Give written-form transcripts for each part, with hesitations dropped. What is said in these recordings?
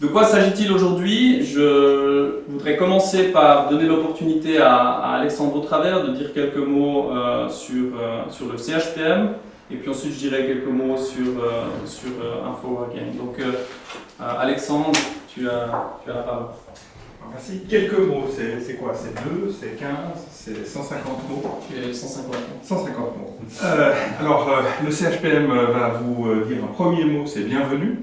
De quoi s'agit-il aujourd'hui? Je voudrais commencer par donner l'opportunité à Alexandre Travers de dire quelques mots sur le CHPM, et puis ensuite je dirai quelques mots sur InfoWarGame. Donc Alexandre, tu as la parole. Merci. Quelques mots, c'est quoi? C'est 2, c'est 15, c'est 150 mots? 150 mots. 150 mots. Le CHPM va vous dire un premier mot, c'est bienvenue.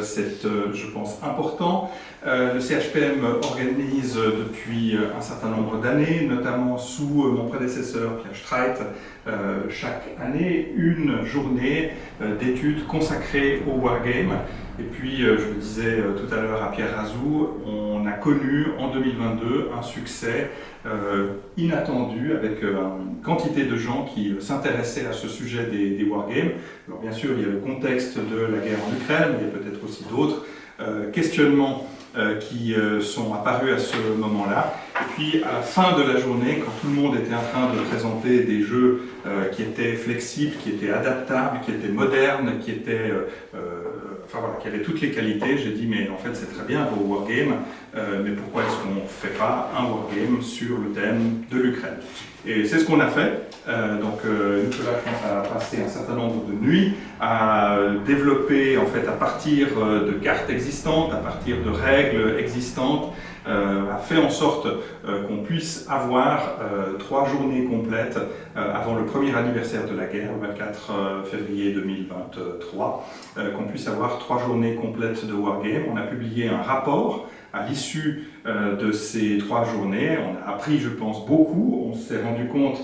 C'est, je pense, important. Le CHPM organise depuis un certain nombre d'années, notamment sous mon prédécesseur Pierre Streit, chaque année une journée d'études consacrée au wargame. Et puis, je le disais tout à l'heure à Pierre Razou, on a connu en 2022 un succès inattendu avec une quantité de gens qui s'intéressaient à ce sujet des wargames. Alors bien sûr, il y a le contexte de la guerre en Ukraine, mais il y a peut-être aussi d'autres questionnements qui sont apparus à ce moment-là. Et puis à la fin de la journée, quand tout le monde était en train de présenter des jeux qui étaient flexibles, qui étaient adaptables, qui étaient modernes, qui étaient qui avaient toutes les qualités, j'ai dit mais en fait c'est très bien vos wargames, mais pourquoi est-ce qu'on ne fait pas un wargame sur le thème de l'Ukraine? Et c'est ce qu'on a fait. Nicolas, je pense, a passé un certain nombre de nuits à développer, en fait, à partir de cartes existantes, à partir de règles existantes, a fait en sorte qu'on puisse avoir 3 journées complètes avant le premier anniversaire de la guerre, le 24 février 2023, qu'on puisse avoir 3 journées complètes de wargame. On a publié un rapport à l'issue de ces 3 journées. On a appris, je pense, beaucoup. On s'est rendu compte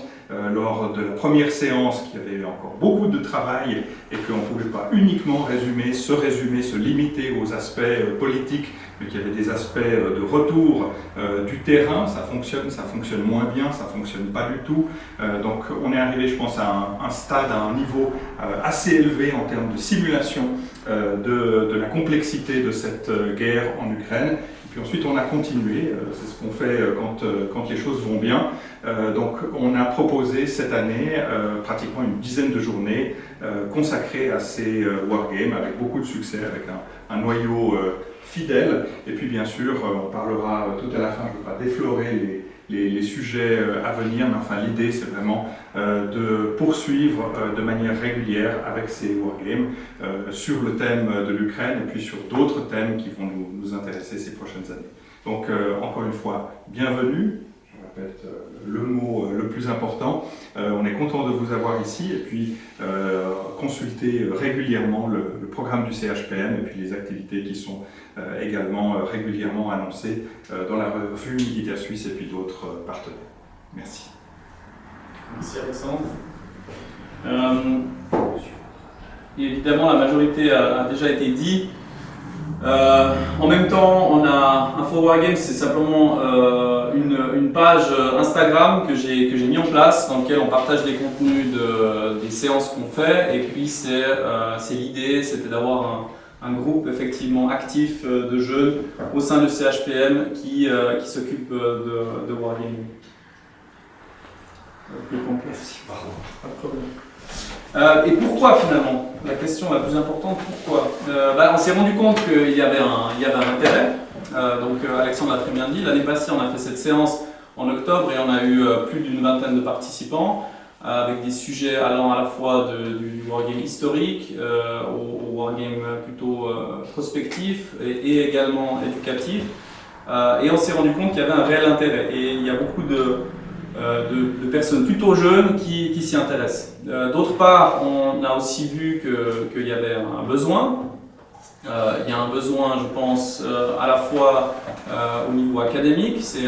lors de la première séance qu'il y avait encore beaucoup de travail et qu'on ne pouvait pas uniquement se limiter aux aspects politiques, mais qu'il y avait des aspects de retour du terrain. Ça fonctionne moins bien, ça ne fonctionne pas du tout. Donc on est arrivé, je pense, à un stade, à un niveau assez élevé en termes de simulation de la complexité de cette guerre en Ukraine. Puis ensuite, on a continué, c'est ce qu'on fait quand les choses vont bien. Donc, on a proposé cette année pratiquement une dizaine de journées consacrées à ces wargames, avec beaucoup de succès, avec un noyau fidèle. Et puis, bien sûr, on parlera tout à la fin, je ne veux pas déflorer les sujets à venir, mais enfin, l'idée, c'est vraiment de poursuivre de manière régulière avec ces wargames sur le thème de l'Ukraine et puis sur d'autres thèmes qui vont nous intéresser ces prochaines années. Donc, encore une fois, bienvenue. Je répète le mot le plus important. On est content de vous avoir ici et puis consulter régulièrement le programme du CHPM et puis les activités qui sont également régulièrement annoncées dans la revue Militaire Suisse et puis d'autres partenaires. Merci. Merci Alexandre. Évidemment, la majorité a déjà été dit. En même temps, on a InfoWarGame, c'est simplement une page Instagram que j'ai mis en place dans laquelle on partage les contenus des séances qu'on fait. Et puis l'idée, c'était d'avoir un groupe effectivement actif de jeunes au sein du CHPM qui s'occupe de wargaming. Plus complexe. Pas de problème. Et pourquoi finalement? La question la plus importante, pourquoi? On s'est rendu compte qu'il y avait un intérêt. Donc Alexandre l'a très bien dit, l'année passée on a fait cette séance en octobre et on a eu plus d'une vingtaine de participants avec des sujets allant à la fois du wargame historique au wargame plutôt prospectif et également éducatif. Et on s'est rendu compte qu'il y avait un réel intérêt et il y a beaucoup de personnes plutôt jeunes qui s'y intéressent. D'autre part, on a aussi vu qu'il y avait un besoin. Il y a un besoin, je pense, à la fois au niveau académique. C'est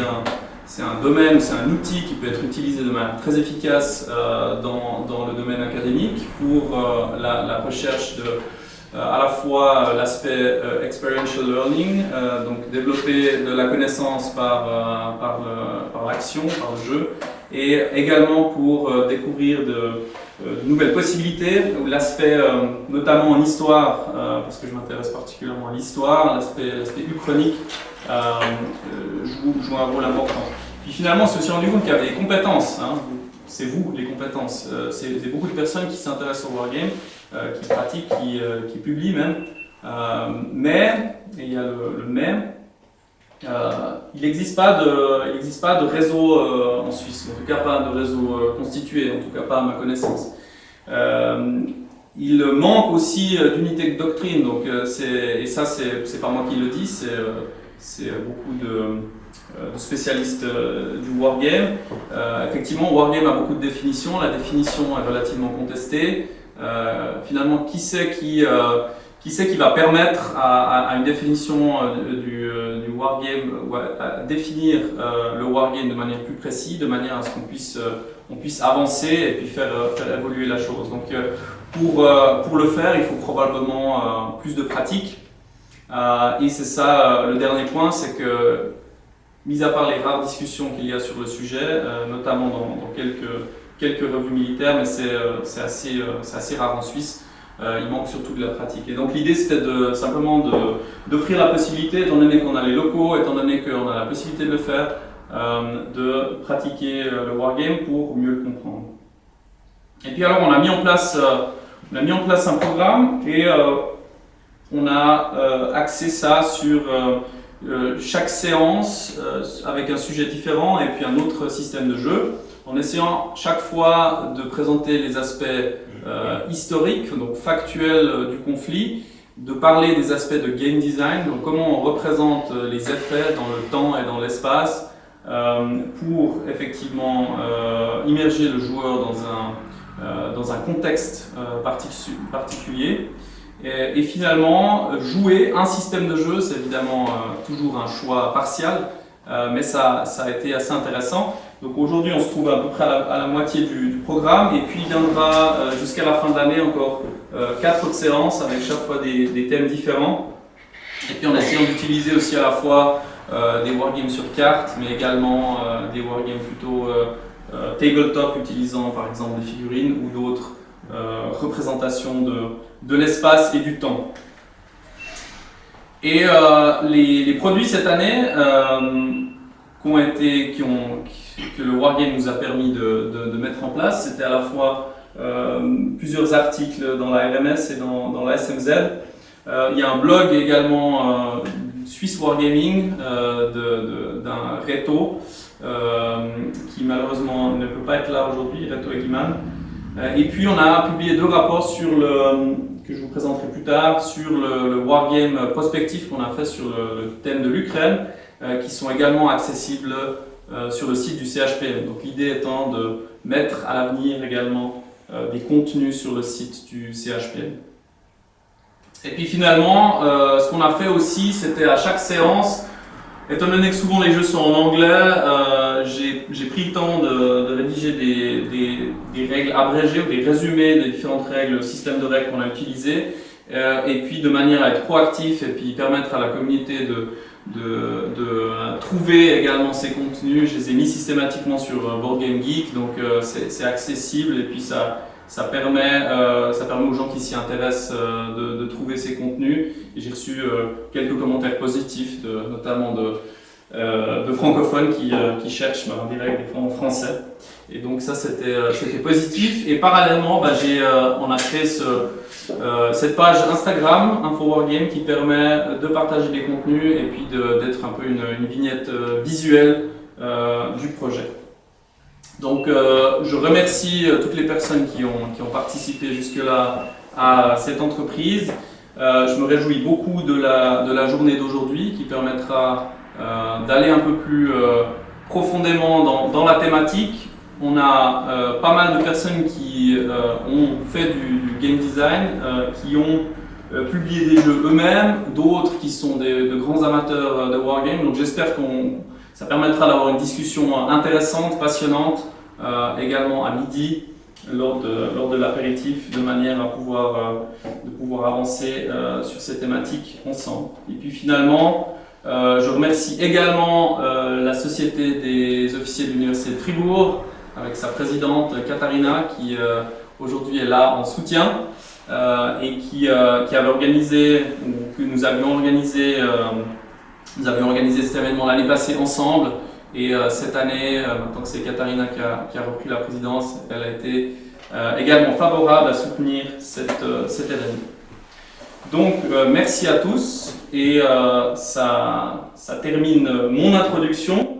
un domaine, c'est un outil qui peut être utilisé de manière très efficace dans le domaine académique pour la recherche à la fois l'aspect experiential learning, donc développer de la connaissance par l'action, par le jeu, et également pour découvrir de nouvelles possibilités, l'aspect notamment en histoire, parce que je m'intéresse particulièrement à l'histoire, l'aspect uchronique joue un rôle important. Puis finalement, on s'est aussi rendu compte qu'il y avait des compétences, hein. C'est vous les compétences, c'est beaucoup de personnes qui s'intéressent au wargame, qui pratiquent, qui publient même. Mais, et il y a le mais, il n'existe pas de réseau en Suisse, en tout cas pas de réseau constitué, en tout cas pas à ma connaissance. Il manque aussi d'unité de doctrine, donc et ça c'est pas moi qui le dis, c'est beaucoup de spécialistes du wargame. Effectivement, wargame a beaucoup de définitions, la définition est relativement contestée. Finalement, qui c'est qui va permettre à une définition du wargame, à définir le wargame de manière plus précise, de manière à ce qu'on puisse avancer et puis faire évoluer la chose. Donc, pour le faire, il faut probablement plus de pratique. Et c'est ça, le dernier point, c'est que, mis à part les rares discussions qu'il y a sur le sujet, notamment dans quelques revues militaires, mais c'est assez rare en Suisse, il manque surtout de la pratique. Et donc l'idée c'était simplement d'offrir la possibilité, étant donné qu'on a les locaux, étant donné qu'on a la possibilité de le faire, de pratiquer le wargame pour mieux le comprendre. Et puis alors on a mis en place un programme et on a axé ça sur chaque séance avec un sujet différent et puis un autre système de jeu, en essayant chaque fois de présenter les aspects historiques, donc factuels du conflit, de parler des aspects de game design, donc comment on représente les effets dans le temps et dans l'espace pour effectivement immerger le joueur dans un contexte particulier. Et finalement, jouer un système de jeu, c'est évidemment toujours un choix partial, mais ça a été assez intéressant. Donc aujourd'hui, on se trouve à peu près à la moitié du programme, et puis il viendra jusqu'à la fin de l'année encore 4 autres séances avec chaque fois des thèmes différents. Et puis en essayant d'utiliser aussi à la fois des wargames sur carte, mais également des wargames plutôt tabletop, utilisant par exemple des figurines ou d'autres représentations de l'espace et du temps. Et les produits cette année que le wargame nous a permis de mettre en place, c'était à la fois plusieurs articles dans la RMS et dans la SMZ. Il y a un blog également Swiss Wargaming d'un Reto qui malheureusement ne peut pas être là aujourd'hui, Reto Egiman. Et puis on a publié 2 rapports que je vous présenterai plus tard sur le wargame prospectif qu'on a fait sur le thème de l'Ukraine, qui sont également accessibles sur le site du CHPM. Donc l'idée étant de mettre à l'avenir également des contenus sur le site du CHPM. Et puis finalement, ce qu'on a fait aussi, c'était à chaque séance, étant donné que souvent les jeux sont en anglais, j'ai pris le temps de rédiger des règles abrégées ou des résumés des différentes règles, systèmes de règles qu'on a utilisés, et puis de manière à être proactif et puis permettre à la communauté de trouver également ces contenus. Je les ai mis systématiquement sur Board Game Geek, donc c'est accessible et puis ça permet aux gens qui s'y intéressent de trouver ces contenus. Et j'ai reçu quelques commentaires positifs, notamment de francophones qui cherchent des règles des fois en français. Et donc ça c'était positif. Et parallèlement, on a créé cette page Instagram InfoWargame qui permet de partager des contenus et puis d'être un peu une vignette visuelle du projet. Donc je remercie toutes les personnes qui ont participé jusque-là à cette entreprise. Je me réjouis beaucoup de la journée d'aujourd'hui qui permettra d'aller un peu plus profondément dans la thématique. On a pas mal de personnes qui ont fait du game design, qui ont publié des jeux eux-mêmes, d'autres qui sont de grands amateurs de wargame. Donc j'espère que ça permettra d'avoir une discussion intéressante, passionnante, également à midi lors de l'apéritif, de manière à pouvoir avancer sur ces thématiques ensemble. Et puis finalement, je remercie également la Société des officiers de l'Université de Fribourg, avec sa présidente Katharina, qui aujourd'hui est là en soutien et qui avait organisé, ou que nous avions organisé cet événement l'année passée ensemble. Et cette année, maintenant que c'est Katharina qui a repris la présidence, elle a été également favorable à soutenir cet événement. Donc, merci à tous et ça termine mon introduction.